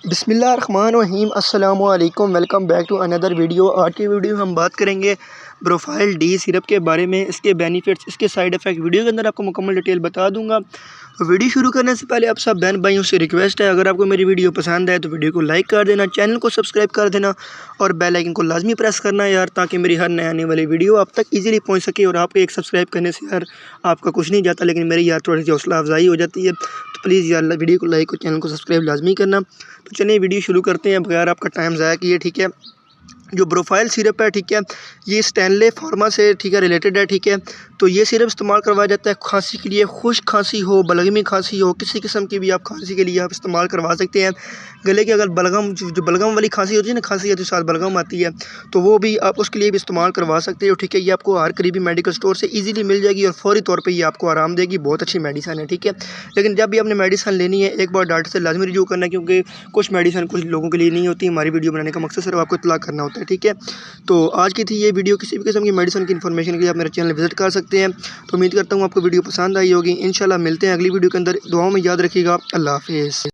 बिस्मिल्लाहिर्रहमानिर्रहीम अस्सलामु अलैकुम। Welcome back to another video. आज की वीडियो में हम बात करेंगे ब्रोफाइल डी सिरप के बारे में, इसके बेनिफिट्स, इसके साइड इफ़ेक्ट वीडियो के अंदर आपको मुकम्मल डिटेल बता दूंगा। तो वीडियो शुरू करने से पहले आप सब बहन भाइयों से रिक्वेस्ट है, अगर आपको मेरी वीडियो पसंद आए तो वीडियो को लाइक कर देना, चैनल को सब्सक्राइब कर देना और बेल आइकन को लाजमी प्रेस करना यार, ताकि मेरी हर नए आने वाली वीडियो आप तक ईजिली पहुँच सके। और आपके एक सब्सक्राइब करने से यार आपका कुछ नहीं जाता, लेकिन मेरी यार थोड़ी सी हौसला अफजाई हो जाती है। तो प्लीज़ यार वीडियो को लाइक और चैनल को सब्सक्राइब लाजमी करना। तो चलिए वीडियो शुरू करते हैं बगैर आपका टाइम ज़ाया किए। ठीक है, जो ब्रोफाइल सिरप है, ठीक है, ये स्टैनले फार्मा से, ठीक है, रिलेटेड है। ठीक है, तो ये सिरप इस्तेमाल करवाया जाता है खांसी के लिए। खुश्क खांसी हो, बलगमी खांसी हो, किसी किस्म की भी आप खांसी के लिए आप इस्तेमाल करवा सकते हैं। गले की अगर बलगम, जो बलगम वाली खांसी होती है ना, खांसी आती है साथ बलगम आती है, तो वो भी आप उसके लिए भी इस्तेमाल करवा सकते हो। ठीक है, ये आपको हर करीबी मेडिकल स्टोर से इजीली मिल जाएगी और फौरी तौर पे ये आपको आराम देगी। बहुत अच्छी मेडिसन है। ठीक है, लेकिन जब भी आपने मेडिसन लेनी है एक बार डॉक्टर से लाजमी रिव्यू करना है, क्योंकि कुछ मेडिसन कुछ लोगों के लिए नहीं होती। हमारी वीडियो बनाने का मकसद सिर्फ आपको इत्तला करना होता है। ठीक है, तो आज की थी ये वीडियो। किसी भी किस्म की मेडिसिन की इन्फॉर्मेशन के लिए आप मेरे चैनल विजिट कर सकते हैं। तो उम्मीद करता हूँ आपको वीडियो पसंद आई होगी। इंशाल्लाह मिलते हैं अगली वीडियो के अंदर। दुआओं में याद रखिएगा। अल्लाह हाफिज़।